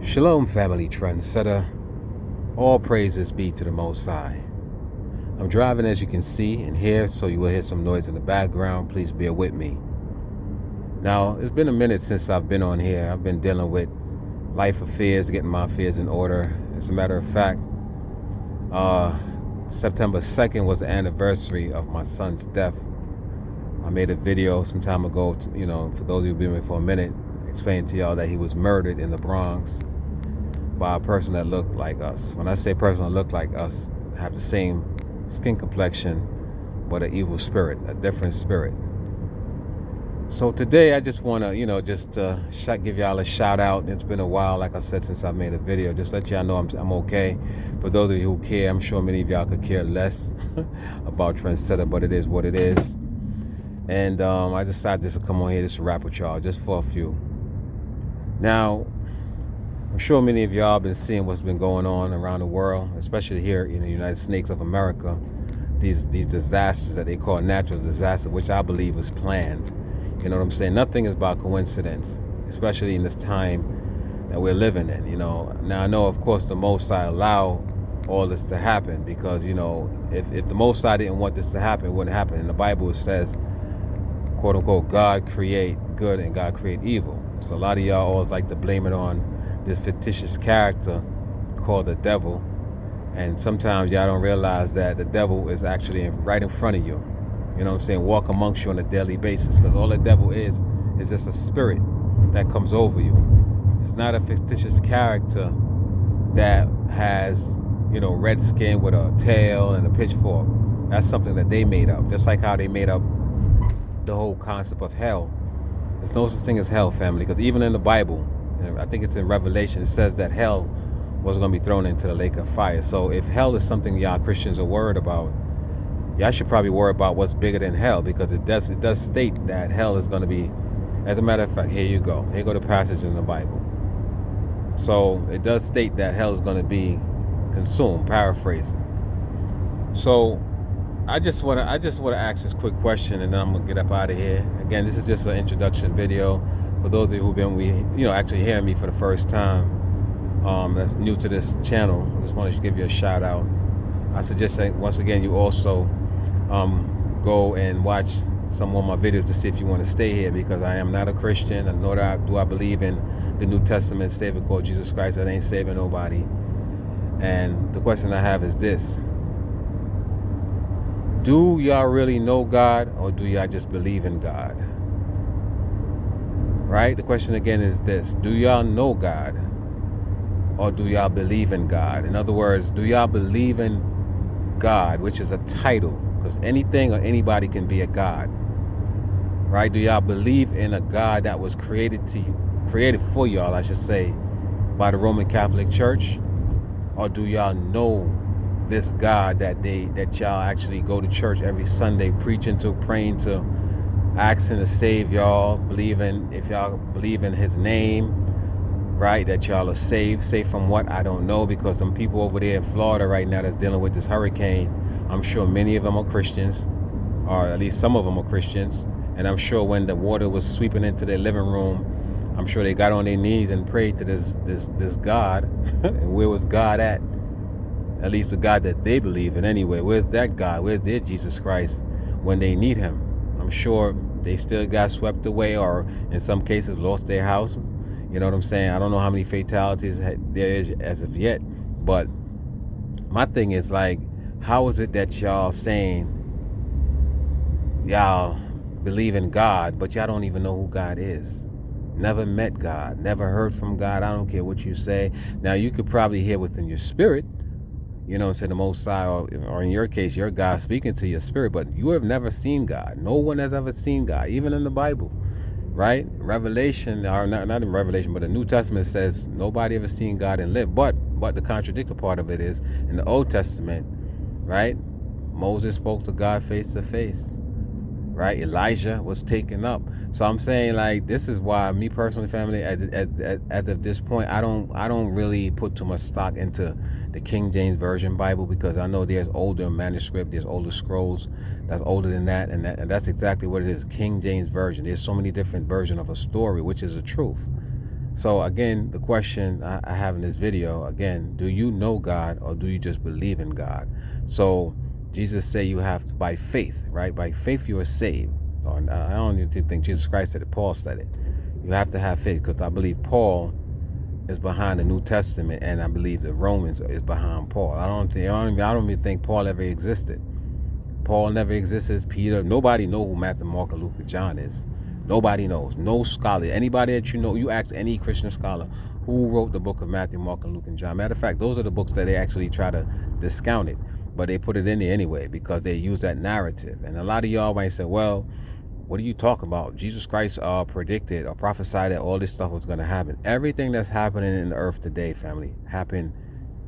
Shalom, family trendsetter. All praises be to the Most High. I'm driving, as you can see and hear, so you will hear some noise in the background. Please bear with me. Now, it's been a minute since I've been on here. I've been dealing with life affairs, getting my affairs in order. As a matter of fact, September 2nd was the anniversary of my son's death. I made a video some time ago, for those of you who've been with me for a minute, explaining to y'all that he was murdered in the Bronx by a person that looked like us. When I say person that looked like us, have the same skin complexion, but an evil spirit, a different spirit. So today I just want to, give y'all a shout out. It's been a while, like I said, since I made a video. Just let y'all know I'm okay. For those of you who care, I'm sure many of y'all could care less about Trendsetter, but it is what it is. And I decided just to come on here just to rap with y'all, just for a few. Now, I'm sure many of y'all have been seeing what's been going on around the world, especially here in the United States of America. These disasters that they call natural disasters, which I believe was planned. You know what I'm saying? Nothing is by coincidence, especially in this time that we're living in. Now I know, of course, the Most High allow all this to happen because, if the Most High didn't want this to happen, it wouldn't happen. In the Bible, it says, quote unquote, God create good and God create evil. So a lot of y'all always like to blame it on this fictitious character called the devil, and sometimes y'all don't realize that the devil is actually right in front of you. You know what I'm saying? Walk amongst you on a daily basis, because all the devil is just a spirit that comes over you. It's not a fictitious character that has, red skin with a tail and a pitchfork. That's something that they made up, just like how they made up the whole concept of hell. There's no such thing as hell, family, because even in the Bible, I think it's in Revelation, it says that hell was going to be thrown into the lake of fire. So if hell is something y'all Christians are worried about, y'all should probably worry about what's bigger than hell, because it does state that hell is going to be, as a matter of fact, here you go the passage in the Bible. So it does state that hell is going to be consumed, paraphrasing. So I just want to ask this quick question, and then I'm going to get up out of here. Again, this is just an introduction video. For those of you who've been, actually hearing me for the first time, that's new to this channel, I just wanted to give you a shout out. I suggest that once again you also go and watch some more of my videos to see if you want to stay here, because I am not a Christian, and nor do I believe in the New Testament Savior called Jesus Christ that ain't saving nobody. And the question I have is this: do y'all really know God, or do y'all just believe in God? Right? The question again is this: do y'all know God, or do y'all believe in God? In other words, do y'all believe in God, which is a title, because anything or anybody can be a God, right? Do y'all believe in a God that was created for y'all, I should say, by the Roman Catholic Church? Or do y'all know this God that y'all actually go to church every Sunday, preaching to, praying to, asking to save y'all, if y'all believe in his name, right, that y'all are saved from what? I don't know, because some people over there in Florida right now that's dealing with this hurricane, I'm sure many of them are Christians, or at least some of them are Christians, and I'm sure when the water was sweeping into their living room, I'm sure they got on their knees and prayed to this God. And where was God at? At least the God that they believe in anyway. Where's that God? Where's their Jesus Christ when they need him? I'm sure they still got swept away, or in some cases lost their house. You know what I'm saying? I don't know how many fatalities there is as of yet, but my thing is, like, how is it that y'all saying y'all believe in God, but y'all don't even know who God is? Never met God, never heard from God. I don't care what you say. Now, you could probably hear within your spirit, say the Most High, or in your case, your God speaking to your spirit, but you have never seen God. No one has ever seen God, even in the Bible, right? Revelation, or not in Revelation, but the New Testament says nobody ever seen God and lived. But the contradictory part of it is, in the Old Testament, right, Moses spoke to God face to face, right? Elijah was taken up. So I'm saying, like, this is why me personally, family, as of this point, I don't really put too much stock into the King James Version Bible, because I know there's older manuscript, there's older scrolls that's older than that, and that's exactly what it is, King James Version. There's so many different versions of a story, which is the truth. So again, the question I have in this video, again, do you know God or do you just believe in God? So Jesus said you have to, by faith, right? By faith you are saved. Or, I don't even think Jesus Christ said it, Paul said it. You have to have faith, because I believe Paul is behind the New Testament, and I believe the Romans is behind Paul. I don't even think Paul ever existed. Paul never existed. Peter, nobody know who Matthew, Mark, and Luke, and John is. Nobody knows. No scholar. Anybody that you know, you ask any Christian scholar who wrote the book of Matthew, Mark, and Luke, and John. Matter of fact, those are the books that they actually try to discount it, but they put it in there anyway because they use that narrative. And a lot of y'all might say, well, what are you talking about? Jesus Christ predicted or prophesied that all this stuff was going to happen. Everything that's happening in the earth today, family, happened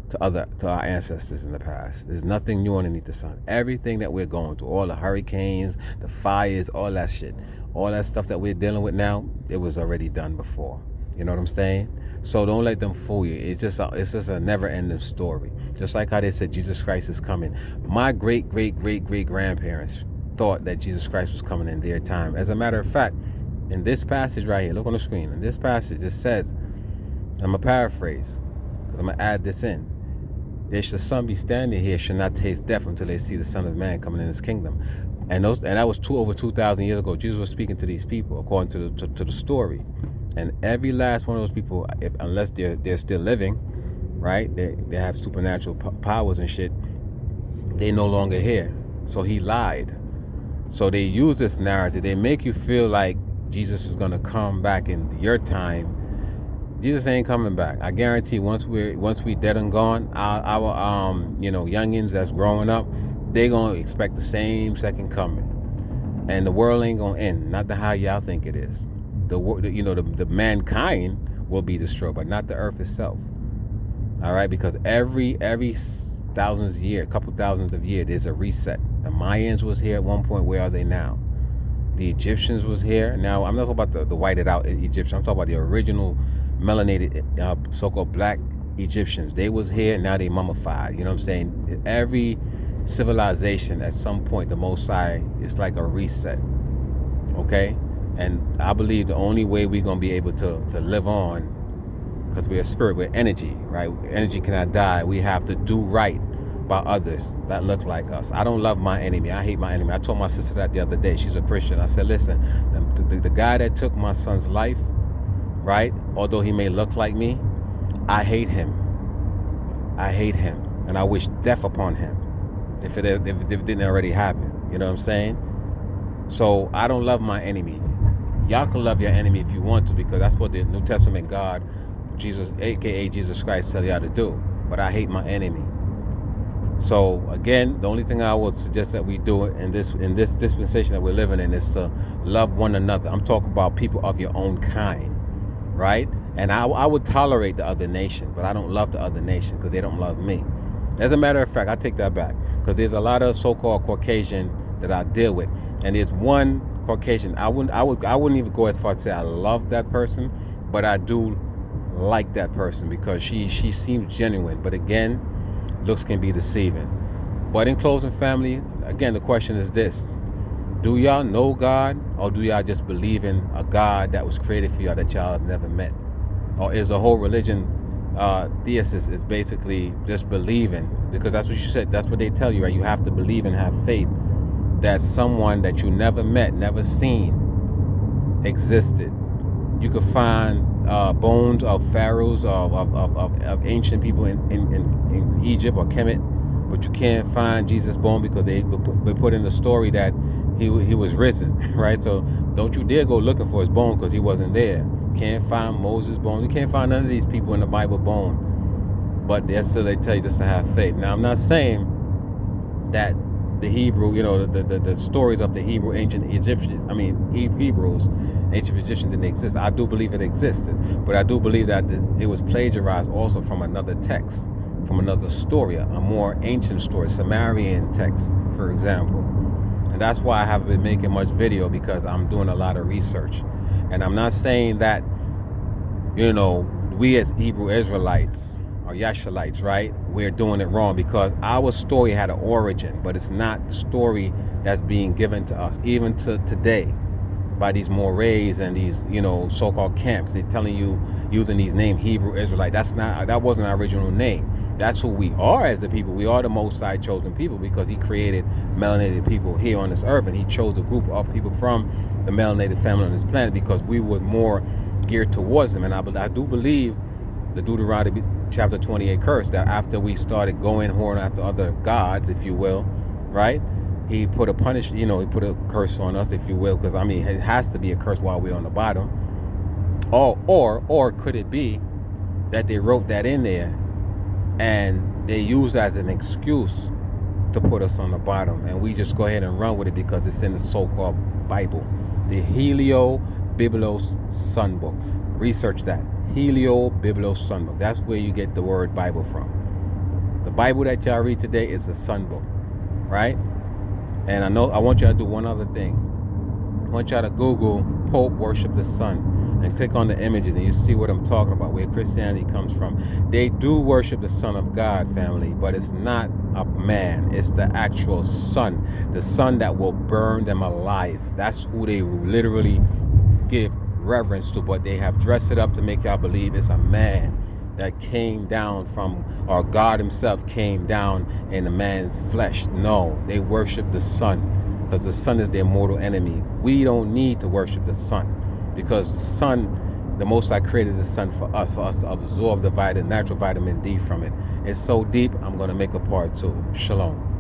to our ancestors in the past. There's nothing new underneath the sun. Everything that we're going through, all the hurricanes, the fires, all that shit, all that stuff that we're dealing with now, it was already done before. You know what I'm saying? So don't let them fool you. It's just a never-ending story. Just like how they said Jesus Christ is coming. My great grandparents thought that Jesus Christ was coming in their time. As a matter of fact, in this passage right here, look on the screen. In this passage, it says, I'm gonna paraphrase because I'm gonna add this in. There shall some be standing here shall not taste death until they see the Son of Man coming in his kingdom. And that was over 2,000 years ago. Jesus was speaking to these people according to the story. And every last one of those people, unless they're still living, right? They have supernatural powers and shit. They no longer here. So he lied. So they use this narrative. They make you feel like Jesus is gonna come back in your time. Jesus ain't coming back. I guarantee once we dead and gone, our youngins that's growing up, they gonna expect the same second coming, and the world ain't gonna end. Not the how y'all think it is. The mankind will be destroyed, but not the earth itself. All right, because every thousands of years, couple thousands of years, there's a reset. The Mayans was here at one point. Where are they now? The Egyptians was here. Now I'm not talking about the whited out Egyptians. I'm talking about the original melanated, so-called black Egyptians. They was here, now they mummified. You know what I'm saying? Every civilization at some point, the Most High, it's like a reset. Okay? And I believe the only way we're going to be able to live on, because we're a spirit, we're energy, right? Energy cannot die. We have to do right by others that look like us. I don't love my enemy. I hate my enemy. I told my sister that the other day. She's a Christian. I said, listen, the guy that took my son's life, right? Although he may look like me, I hate him. I hate him, and I wish death upon him if it didn't already happen. You know what I'm saying? So I don't love my enemy. Y'all can love your enemy if you want to, because that's what the New Testament God, Jesus, aka Jesus Christ, tell y'all to do. But I hate my enemy. So again, the only thing I would suggest that we do in this dispensation that we're living in is to love one another. I'm talking about people of your own kind. Right? And I would tolerate the other nation, but I don't love the other nation because they don't love me. As a matter of fact, I take that back, because there's a lot of so-called Caucasian that I deal with, and there's one Caucasian I wouldn't even go as far as to say I love that person, but I do like that person because she seems genuine. But again, looks can be deceiving. But in closing, family, again, the question is this: do y'all know God, or do y'all just believe in a God that was created for y'all that y'all have never met? Or is the whole religion thesis is basically just believing? Because that's what you said. That's what they tell you, right? You have to believe and have faith that someone that you never met, never seen, existed. You could find bones of pharaohs, of ancient people in Egypt or Kemet, but you can't find Jesus' bone because they put in the story that he was risen, right? So don't you dare go looking for his bone because he wasn't there. Can't find Moses' bone. You can't find none of these people in the Bible bone. But that's still they tell you just to have faith. Now I'm not saying that the Hebrew, the stories of the Hebrew ancient Egyptian, Hebrews, ancient Egyptians didn't exist. I do believe it existed, but I do believe that it was plagiarized also from another text, from another story, a more ancient story, Sumerian text, for example. And that's why I haven't been making much video, because I'm doing a lot of research. And I'm not saying that, we as Hebrew Israelites or Yashalites, right, we're doing it wrong, because our story had an origin, but it's not the story that's being given to us, even to today, by these mores and these, so-called camps. They're telling you using these names, Hebrew Israelite. That wasn't our original name. That's who we are as a people. We are the Most High chosen people because he created melanated people here on this earth, and he chose a group of people from the melanated family on this planet because we were more geared towards them. And I do believe the Deuteronomy chapter 28 curse, that after we started going horn after other gods, if you will, right? He put a he put a curse on us, if you will, because I mean, it has to be a curse while we're on the bottom. Or could it be that they wrote that in there and they use as an excuse to put us on the bottom, and we just go ahead and run with it because it's in the so-called Bible, the Helio-Biblos Sunbook. Research that. Helio-Biblos Sunbook. That's where you get the word Bible from. The Bible that y'all read today is the Sunbook, right? And I want y'all to do one other thing. I want y'all to Google Pope worship the sun and click on the images, and you see what I'm talking about, where Christianity comes from. They do worship the Son of God, family, but it's not a man. It's the actual sun, the sun that will burn them alive. That's who they literally give reverence to, but they have dressed it up to make y'all believe it's a man that came down from, or God himself came down in a man's flesh. No, they worship the sun because the sun is their mortal enemy. We don't need to worship the sun because the sun, the Most High created the sun for us to absorb the natural vitamin D from it. It's so deep, I'm going to make a part 2. Shalom.